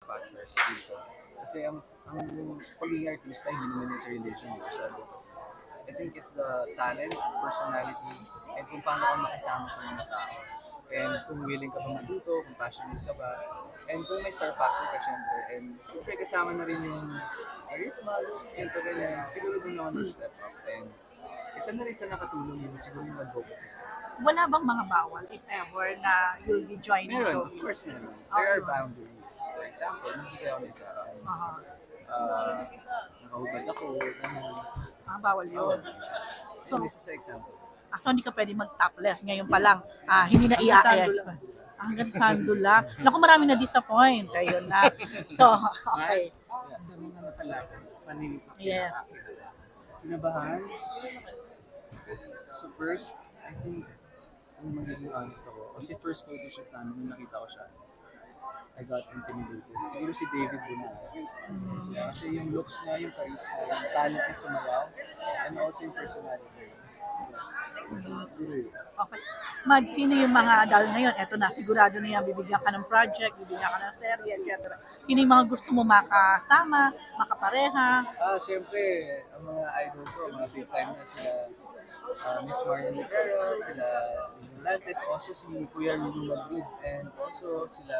factors dito. Kasi ang pagiging artista, hindi naman yan sa religion or sa advocacy. I think it's the talent, personality, and kung paano ka makisama sa mga tao. And kung willing ka ba matuto, kung passionate ka ba, and kung may star factor ka syempre, and syempre kasama na rin yung charisma, looks, ganito ganyan, siguro doon ako nag-step up. And isa na rin sa nakatulong yun, siguro yung advocacy. Wala bang mga bawal, if ever, na you'll be joining Meron, of showbiz? course meron. There are boundaries. For example, hindi ako isa, nakahubad ako, Bawal yun. so, isa sa example. So hindi ka pwede mag-topless. Ngayon pa lang, hindi na Hanggang sando i-a-ex. lang. Hanggang sando lang. Naku, marami na disappoint. Ayun na. So, okay. Sa mga nakalakad, paninipak. Yeah. Kinabahan? So first, I think, kung magiging honest ako, kasi first photoshoot namin, nung nakita ko siya, I got intimidated. Siguro si David din na. Kasi yung looks niya, yung charisma, yung talent niya sumayaw, and also yung personality. Okay. Mad, sino yung mga dahil ngayon? Eto na, sigurado na yan, bibigyan ka ng project, bibigyan ka ng serye, etc. Sino yung mga gusto mo makasama, makapareha? Siyempre, ang mga idol ko, mga big time na sila Miss Marian Rivera, sila Lino Lantes, also si Kuya Rino Madrid, and also sila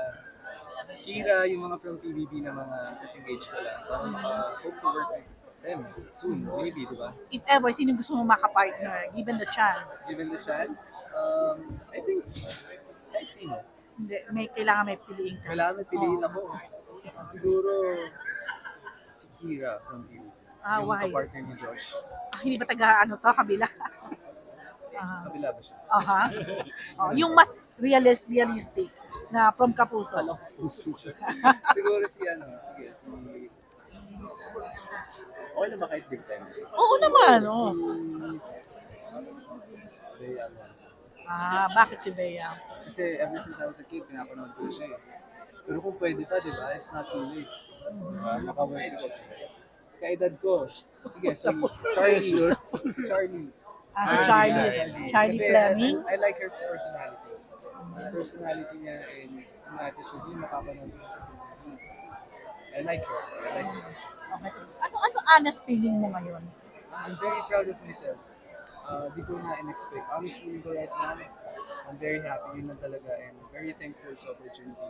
Kira, yung mga from PBB na mga kasing age ko lang. Parang hope to work with them soon, maybe, di ba? If ever, sino gusto mo makapartner, given the chance? Given the chance, I think kahit sino. Hindi, kailangan may piliin ka. Kailangan may piliin ako. Siguro si Kira from PBB. Yung Why? partner ni Josh. Hindi ba taga kabila? Kabila ba siya? Yung mas realistic na from Kapuso. Alam ko puso siya. Siguro si okay na ba kahit big time? Oo naman, Si Miss Bea Alonso. Bakit si Bea? Kasi ever since I was a kid, pinapanood ko siya eh. Pero kung pwede pa, di ba? It's not too late. Diba? Naka-work ko. Kaedad ko. Sige, si Charlie. Charlie. Charlie Kasi Fleming? I like her personality. Personality niya and yung attitude niya, makapanood ko siya. I like her. Okay. Ano honest feeling mo ngayon? I'm very proud of myself. Di ko na in-expect. Honest feeling ko right now, I'm very happy. Yun lang talaga. And very thankful sa opportunity ko.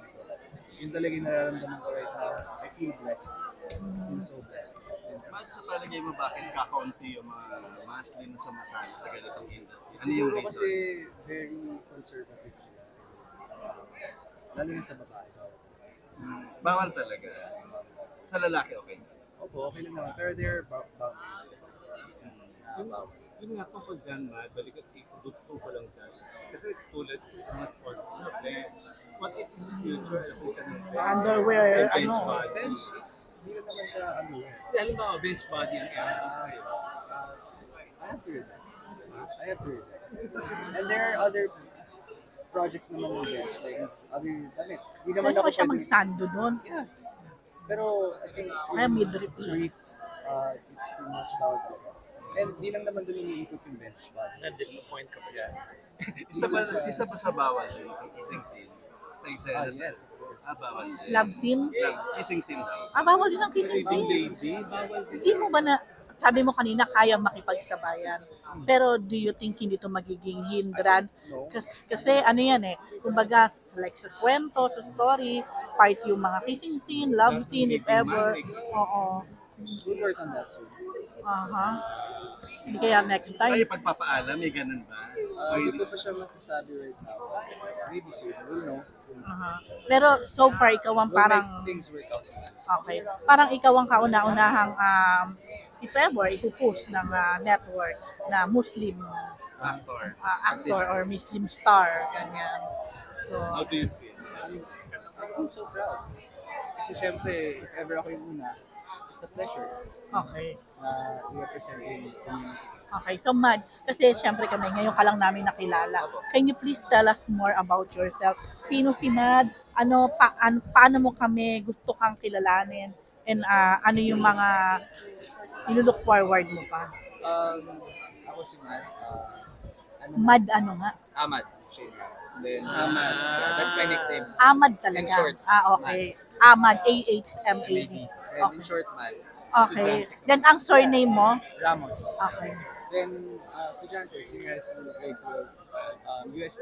Yun talaga yung nararamdaman ko right now. I feel blessed. I feel so blessed. Mad, sa palagay mo, bakit kakaunti yung mga masli na sumasali sa ganitong industry? Ano yung Siguro reason? kasi very conservative sila. Lalo yung sa babae. Bawal talaga. Sa lalaki, okay. Opo, okay lang naman. Pero there are boundaries kasi. Yun nga tungkol dyan, Mad, balik at ikudutso ko lang dyan. Kasi tulad sa mga sports na bench, what if in the future, alam ka ng bench? Underwear, bench ano? body. Bench is, hindi na naman siya Halimbawa, bench body ang MT sa'yo. I have to read that. And there are other projects naman ng bench, like other damit. Hindi naman Pwede ako ba siya pwede. magsando doon? Yeah. Pero I think Kaya midriff. brief, it's too much bawal talaga. And di lang naman doon iniikot yung bench body. Na-disappoint ka ba dyan? Isa pa sa bawal yung kissing scene. Sa eksena. Yes, of course. Bawal din. Love scene? Kissing scene daw. Bawal din ang kissing Leading scene. lady, bawal din. Hindi mo ba na, sabi mo kanina, kaya makipagsabayan. Pero do you think hindi to magiging hindran? No. Kasi ano yan kumbaga, like sa kwento, sa story, part yung mga kissing scene, love scene, if ever. Oo. We'll work on that soon. Hindi kaya next time. Ay, pagpapaalam, may ganun ba? Hindi ko pa siya masasabi right now. Maybe soon. We'll know. Pero so far, ikaw ang We'll parang, make things work out. okay, parang ikaw ang kauna-unahang, if ever, ipupush ng network na Muslim Actor. actor or Muslim star, ganyan. So, How do you feel? I feel so proud. Kasi syempre, if ever ako yung una, it's a pleasure okay. na i-represent yung community. Okay, so Mad, kasi syempre kami, ngayon ka lang namin nakilala. Can you please tell us more about yourself? Sino si Mad? Paano mo kami gusto kang kilalanin? And ano yung mga ilulook forward mo pa? Ako si Matt. Mad ano nga? Ahmad. Shane Ramos. Then, Ahmad. That's my nickname. Ahmad talaga. In short, Okay. Ahmad, A-H-M-A-D. And in short, man. Okay. Then, ang surname mo? Ramos. Okay. Then, estudyante, senior high school, grade 12, UST,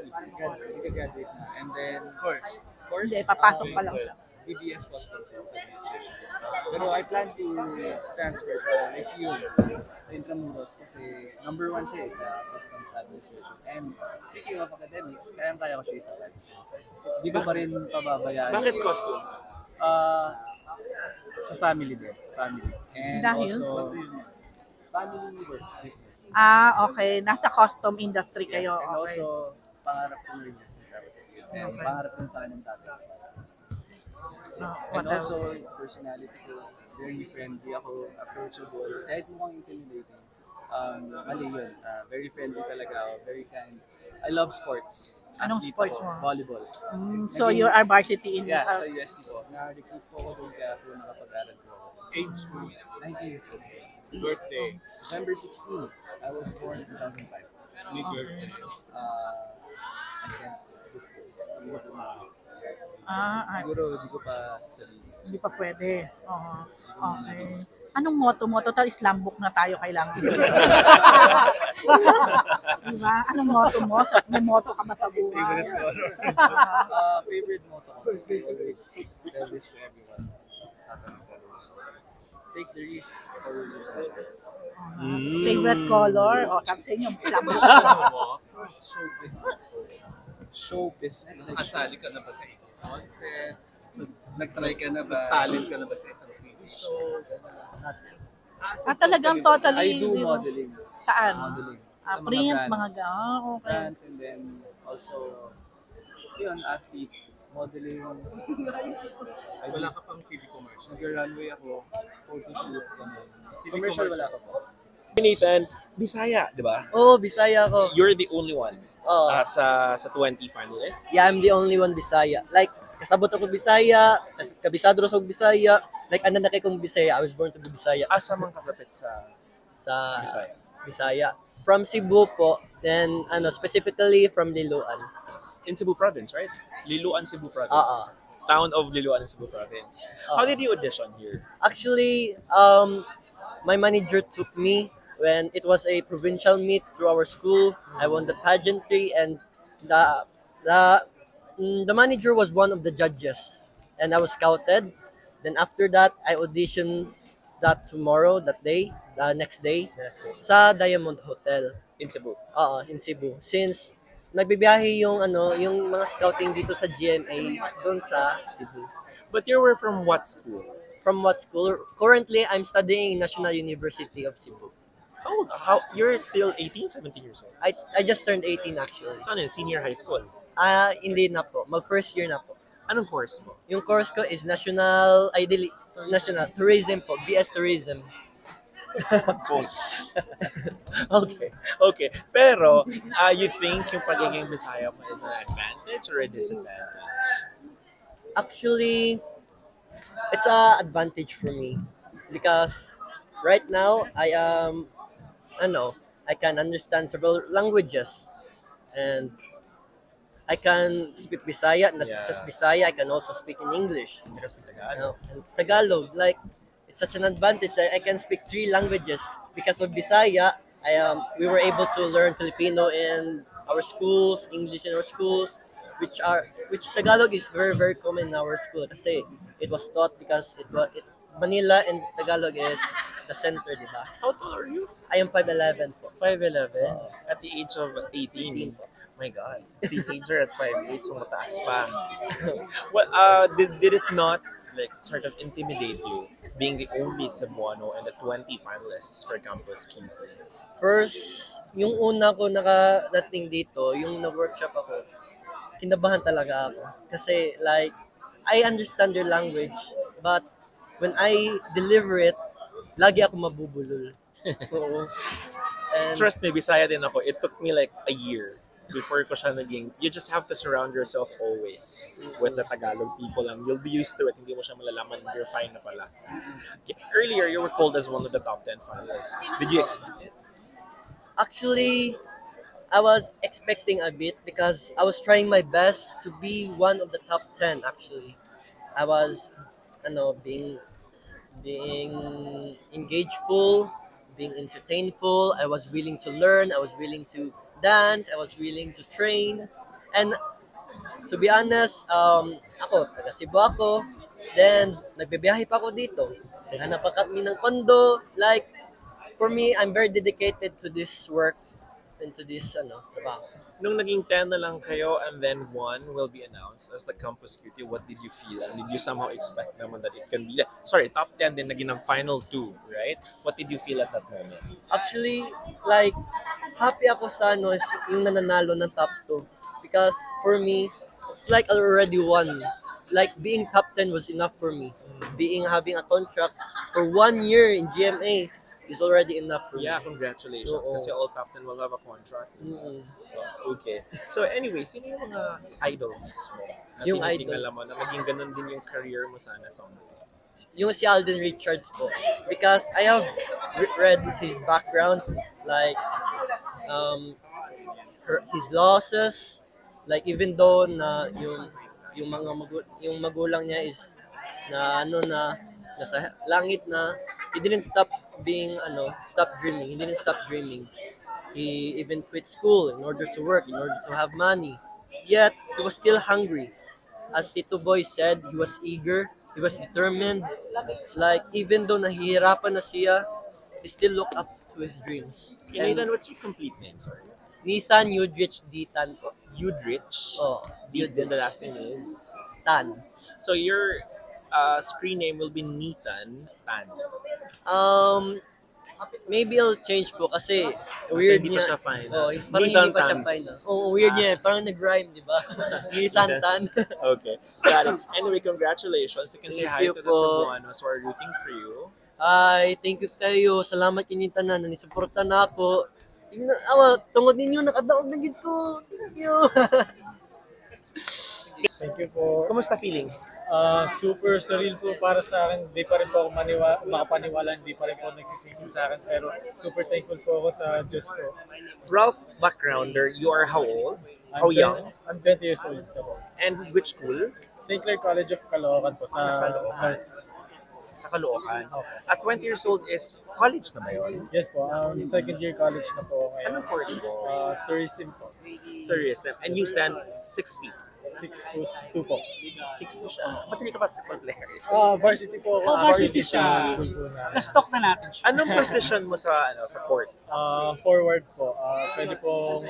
graduate na. And then, course, Hindi, papasok pa lang um, siya. BBS Customs Administration. Pero I plan to transfer sa SU, sa Intramuros, kasi number 1 siya sa Customs Administration. And speaking of academics, kayang-kaya ko siya isa. Hindi ko pa rin pababayaan. Bakit customs? Sa family din. Family. And Dahil? also, family work, business. Okay. Nasa custom industry kayo. And Okay. also, pangarap ko rin yan since I was a kid. And Okay. pangarap din sa akin ng tatay. What And else? also, personality ko, very friendly ako, approachable. Kahit mukhang intimidating, mali yun. Very friendly talaga ako, very kind. I love sports. Anong Athlete sports ako, mo? Volleyball. So, Naging- you are varsity in Yeah, sa UST po. Na-recruit po ako doon kaya po nakapag-aral po ako. Age, 19 years old. birthday, November 16, I was born in 2005. ni girlfriend. I can't disclose. Hindi ko po Siguro, siguro hindi ko pa sasabihin. hindi pa pwede. Oo. Okay. Anong motto mo? Total Islam book na tayo kailangan. Diba? Anong motto mo? May motto ka ba sa buhay? Favorite motto ko, I always tell this to everyone. Tatanong sa everyone. Take the risk or lose the chance. Favorite color? O, sabi sa inyo, Islam book. First show business. Show business? Like show? Nakasali ka na ba sa isang contest? Nag-try ka na ba? Talent ka na ba sa isang TV show? Talagang totally. I do modeling. Saan? Modeling. Sa Print, brands. mga okay. Brands, and then also, yun, athlete, modeling. Wala ka pang TV commercial. Nag-runway ako, photo shoot, ganun. Commercial wala ka po. Nathan, Bisaya, di ba? Oo, Bisaya ako. You're the only one Oo. sa 20 finalists. Yeah, I'm the only one Bisaya. Like, kasabot ako Bisaya, kabisado rin ako Bisaya. Like, ano na kay kong Bisaya. I was born to be Bisaya. Asa man kapit sa Sa Bisaya? Bisaya. From Cebu po, then, specifically from Liloan. In Cebu Province, right? Liloan, Cebu Province. Oo. Town of Liloan, Cebu Province. How did you audition here? Actually, my manager took me when it was a provincial meet through our school. I won the pageantry, and the manager was one of the judges, and I was scouted. Then after that, I auditioned that next day, sa Diamond Hotel. In Cebu. Oo, in Cebu. Since nagbibiyahe yung mga scouting dito sa GMA doon sa Cebu. But you were from what school? From what school? Currently, I'm studying in National University of Cebu. How you're still 18, 17 years old? I just turned 18 actually. So ano yun, senior high school? Hindi na po. Mag-first year na po. Anong course mo? Yung course ko is National Tourism po. BS Tourism. Okay. Pero, you think yung pagiging Bisaya mo is an advantage or a disadvantage? Actually, it's a advantage for me because right now I can understand several languages, and I can speak Bisaya, not Yeah. just Bisaya. I can also speak in English. Because speak Tagalog. And Tagalog. Like, it's such an advantage that I can speak 3 languages because of Bisaya. We were able to learn Filipino in our schools, English in our schools, which Tagalog is very, very common in our school kasi it was taught because Manila and Tagalog is the center, di ba? How tall are you? I am 5'11 po. 5'11"? At the age of 18? 18 po. My God. Teenager at 5'8", so mataas pa. Well, did it not like sort of intimidate you being the only Cebuano and the 20 finalists for Campus Q3? First, yung una ko nakadating dito, yung na-workshop ako, kinabahan talaga ako. Kasi like, I understand your language, but when I deliver it, lagi ako mabubulol. Oo. And Trust me, Bisaya din ako. It took me like a year before ko siya naging, you just have to surround yourself always with the Tagalog people and you'll be used to it. Hindi mo siya malalaman, you're fine na pala. Earlier, you were called as one of the top 10 finalists. Did you expect it? actually, I was expecting a bit because I was trying my best to be one of the top 10 actually. I was being engageful, being entertainful. I was willing to learn. I was willing to dance. I was willing to train. And to be honest, ako, taga Cebu ako. Then, nagbibiyahe pa ako dito. Naghanap pa kami ng kondo. Like, for me, I'm very dedicated to this work and to this, trabaho. Nung naging 10 na lang kayo and then 1 will be announced as the Campus Cutie, what did you feel? And did you somehow expect naman that it can be, top 10 din naging ng final 2, right? What did you feel at that moment? Actually, like, happy ako sa yung nananalo ng top 2. Because for me, it's like I already won. Like, being top 10 was enough for me. Having a contract for 1 year in GMA is already enough for Yeah, me. congratulations. Oo. Kasi all top 10 will have a contract. Mm-mm. Okay. So anyway, sino yung mga idols mo? Na Yung tinitingala mo na maging ganun din yung career mo sana someday? Yung si Alden Richards po. Because I have read his background, like, his losses, like even though na yung magulang niya is nasa langit na, he didn't stop dreaming. He didn't stop dreaming. He even quit school in order to work, in order to have money. Yet, he was still hungry. As Tito Boy said, he was eager, he was determined. Like, even though nahihirapan na siya, he still looked up to his dreams. Okay, Nathan, what's your complete name? Sorry. Nissan Udrich D. Tan po. Udrich. Oh, Then the last name is? Tan. So your screen name will be Nathan Tan. Maybe I'll change po kasi So weird hindi pa niya. siya fine. Oh, parang Nathan hindi pa siya Tan. fine. Weird niya. Parang nag-rhyme, di ba? Nissan Tan. Okay. Got it. Anyway, congratulations. You can say Thank hi you to the po. Cebuanos who are rooting for you. Ay, thank you kayo. Salamat kinyo tanan na nisuporta na ako. Tingnan, tungod ninyo nakadaog na gid ko. Thank you. Thank you po. Kumusta feelings? Super surreal po para sa akin. Hindi pa rin po ako makapaniwala, hindi pa rin po nagsisingin sa akin. Pero super thankful po ako sa Diyos po. Ralph backgrounder, you are how old? How I'm young? I'm 20 years old po. And which school? St. Clair College of Caloocan po sa Caloocan. Sa Caloocan. At 20 years old is college na ba yun? Yes po, second year college na po ngayon. Anong course mo? Tourism po. Tourism. And you stand 6 feet. 6'2" po. 6'2" siya. Ba't hindi ka basketball player? Varsity po ako. Varsity siya. Sa school po na. Na-stock na natin siya. Anong position mo sa court? Forward po. Pwede pong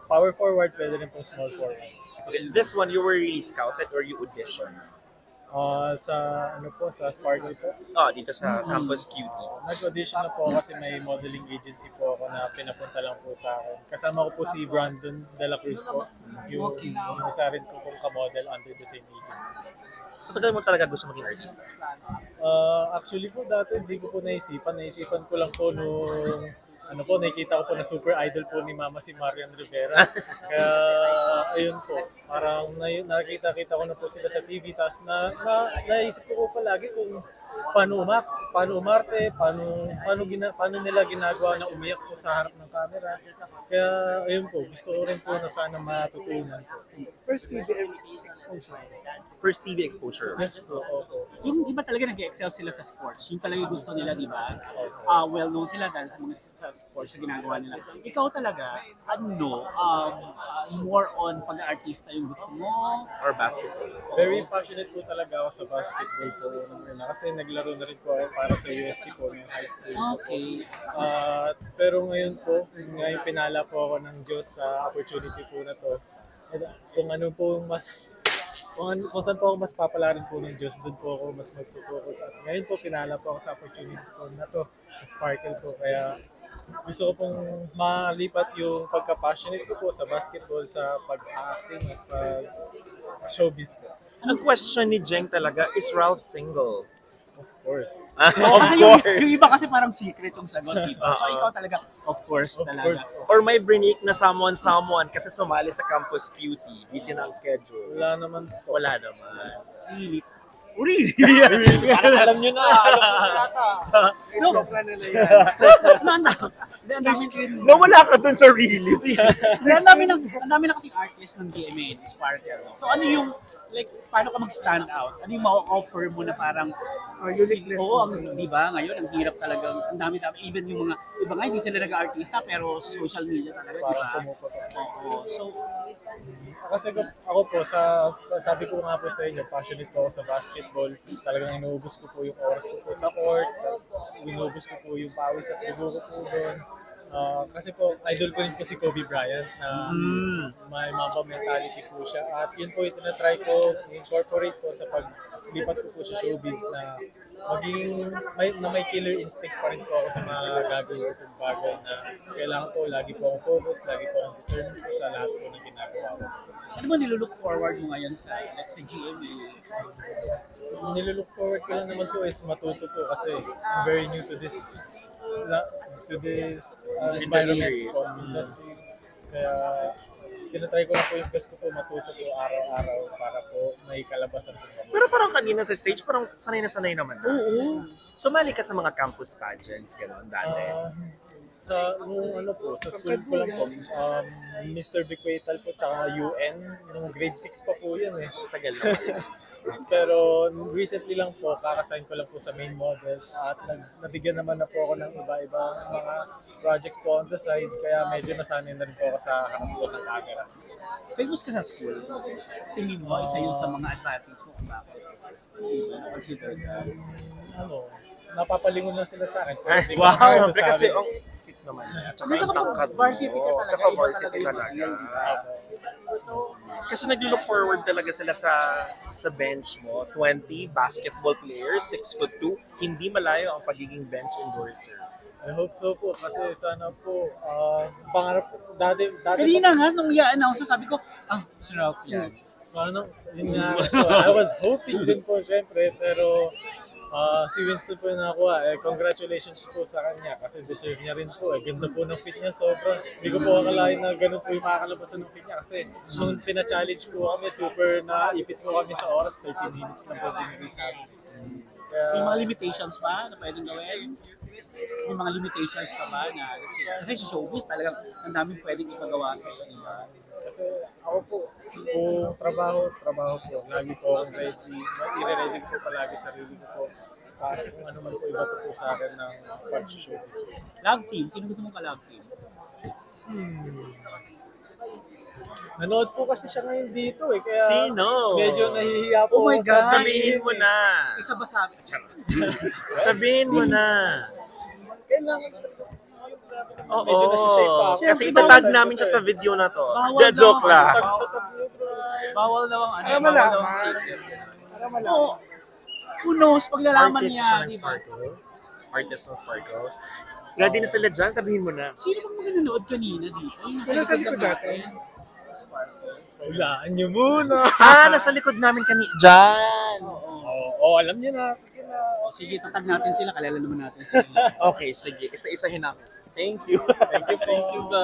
power forward, pwede rin pong small forward. Okay, this one, you were really scouted or you auditioned? Sa Sparkle po. Dito sa Campus Cutie. Nag-audition na po kasi may modeling agency po ako na pinapunta lang po sa akin. Kasama ko po si Brandon De La Cruz po. Yung isa rin ko pong kamodel under the same agency. Matagal mo talaga gusto maging artista? Actually po dati hindi ko po naisipan. Naisipan ko lang po nung nakikita ko po na super idol po ni Mama si Marian Rivera. Kaya, ayun po, parang nakita ko na po sila sa TV, tapos naisip ko po palagi kung paano umarte, paano nila ginagawa na umiyak po sa harap ng camera. Kaya, ayun po, gusto ko rin po na sana matutunan po. First TV exposure. First TV exposure. Yes po, opo. Yung iba talaga nag-excel sila sa sports. Yung talaga yung gusto nila, di ba? Well-known sila dahil sa mga sports na ginagawa nila. Ikaw talaga, more on pag-artista yung gusto mo? Or basketball? Very passionate po talaga ako sa basketball po. Kasi naglaro na rin po ako para sa UST po ng high school. Okay. Pero ngayon po, ngayon pinala po ako ng Diyos sa opportunity po na to. Kung saan po ako mas papalarin po ng Diyos, doon po ako mas mag-focus. At ngayon po, pinala po ako sa opportunity po na to, sa Sparkle po. Kaya gusto ko pong malipat yung pagka-passionate ko po sa basketball, sa pag-acting at showbiz po. Ang question ni Jeng talaga, is Ralph single? Of course. Of Kasi course. yung iba kasi parang secret yung sagot, di ba? So ikaw talaga, of course Of talaga. course po. Or may brinik na someone kasi sumali sa Campus Cutie. Busy na ang schedule. Wala naman po. Wala naman. Really? Really? Alam nyo na. No, Ang dami Nawala ka dun sa really. ang dami na kasing artist ng GMA, Sparkle. So ano yung, like, paano ka mag-stand out? Ano yung ma-offer mo na parang, Uniqueness. oo, di ba? Ngayon, ang hirap talagang, ang dami, even yung mga, iba nga, hindi sila nag-artista, pero social media talaga, di Parang ba? pumuputok. Oo. So, Kasi ako po, sabi ko nga po sa inyo, passionate po ako sa basketball. Talagang inuubos ko po yung oras ko po sa court. Inuubos ko po yung pawis at dugo ko po doon. Kasi po, idol ko rin po si Kobe Bryant na may Mamba mentality po siya. At yun po yung tinatry ko, incorporate po sa paglipat ko po sa showbiz na may killer instinct pa rin po ako sa mga gagawin ko pong bagay na kailangan po lagi po akong focus, lagi po akong determined po sa lahat po ng ginagawa ko. ano mo nilulook forward mo ngayon sa, like, sa GMA? Nilook forward ko lang naman po is matuto po kasi I'm very new to this environment po, industry. Kaya tinatry ko lang po yung best ko po matuto po araw-araw para po may kalabasan po. Pero parang kanina sa stage, parang sanay na sanay naman na. Oo. Sumali ka sa mga campus pageants, gano'n, dati. Sa school ko lang po, Mr. Bicuetal po, tsaka UN, nung grade 6 pa po yun eh. Tagal na. Pero recently lang po, kakasign ko lang po sa main models at nabigyan naman na po ako ng iba-ibang mga projects po on the side, kaya medyo nasanay na rin po ako sa harap po ng camera. Famous ka sa school, tingin mo, isa yun sa mga advantage mo kung bakit consider ka. Napapalingon lang sila sa akin. Pero hindi ko Wow! masasabi. Siyempre kasi ang fit naman niya. Tsaka Hindi ang ka tangkad mo. varsity ka talaga, Tsaka iba varsity talaga yung talaga. appeal, Kasi nag-look forward talaga sila sa bench mo. 20 basketball players, 6'2", hindi malayo ang pagiging bench endorser. I hope so po kasi sana po pangarap ko dati Kanina nga, nung i-announce, sabi ko, sarap yan. yun nga po. I was hoping din po syempre pero si Winston po yung nakakuha. Congratulations po sa kanya kasi deserve niya rin po. Ganda po ng fit niya sobra. Hindi ko po akalain na ganun po yung makakalabasan ng fit niya kasi nung pina-challenge po kami, super naipit po kami sa oras. 30 minutes lang po binigay sa amin. May mga limitations ba na pwedeng gawin? May mga limitations ka ba na, kasi sa showbiz talagang ang daming pwedeng ipagawa sa iyo, di ba? Kasi ako po, kung trabaho po. Lagi po akong ready. I-ready ko palagi sarili ko po. Para kung ano man po iba po sa akin ng pag-showbiz. Love team, sino gusto mong ka-love team? Nanood po kasi siya ngayon dito eh. Kaya Sino? medyo nahihiya po Oh my ako sa God! Sabihin mo na. Isa ba sabi? Sabihin mo na. kailangan Oo. medyo nasi-shape pa ako. Kasi itatag namin siya sa video na to. Bawal Joke daw, lang. Bawal daw ang ano, Alam mo bawal lang, daw ang man. secret. Alam mo lang. Oo. Who knows, pag nalaman Artist niya, siya ng di ba? Sparkle. Artist ng Sparkle. Ready na sila dyan, sabihin mo na. Sino bang nanonood kanina dito? Wala sa likod dati. Hulaan niyo muna. Nasa likod namin kanina. Dyan! Alam niyo na. Sige na. O sige, tatag natin sila, kalala naman natin sila. Okay, sige. Isa-isahin namin. Thank you. Thank you po.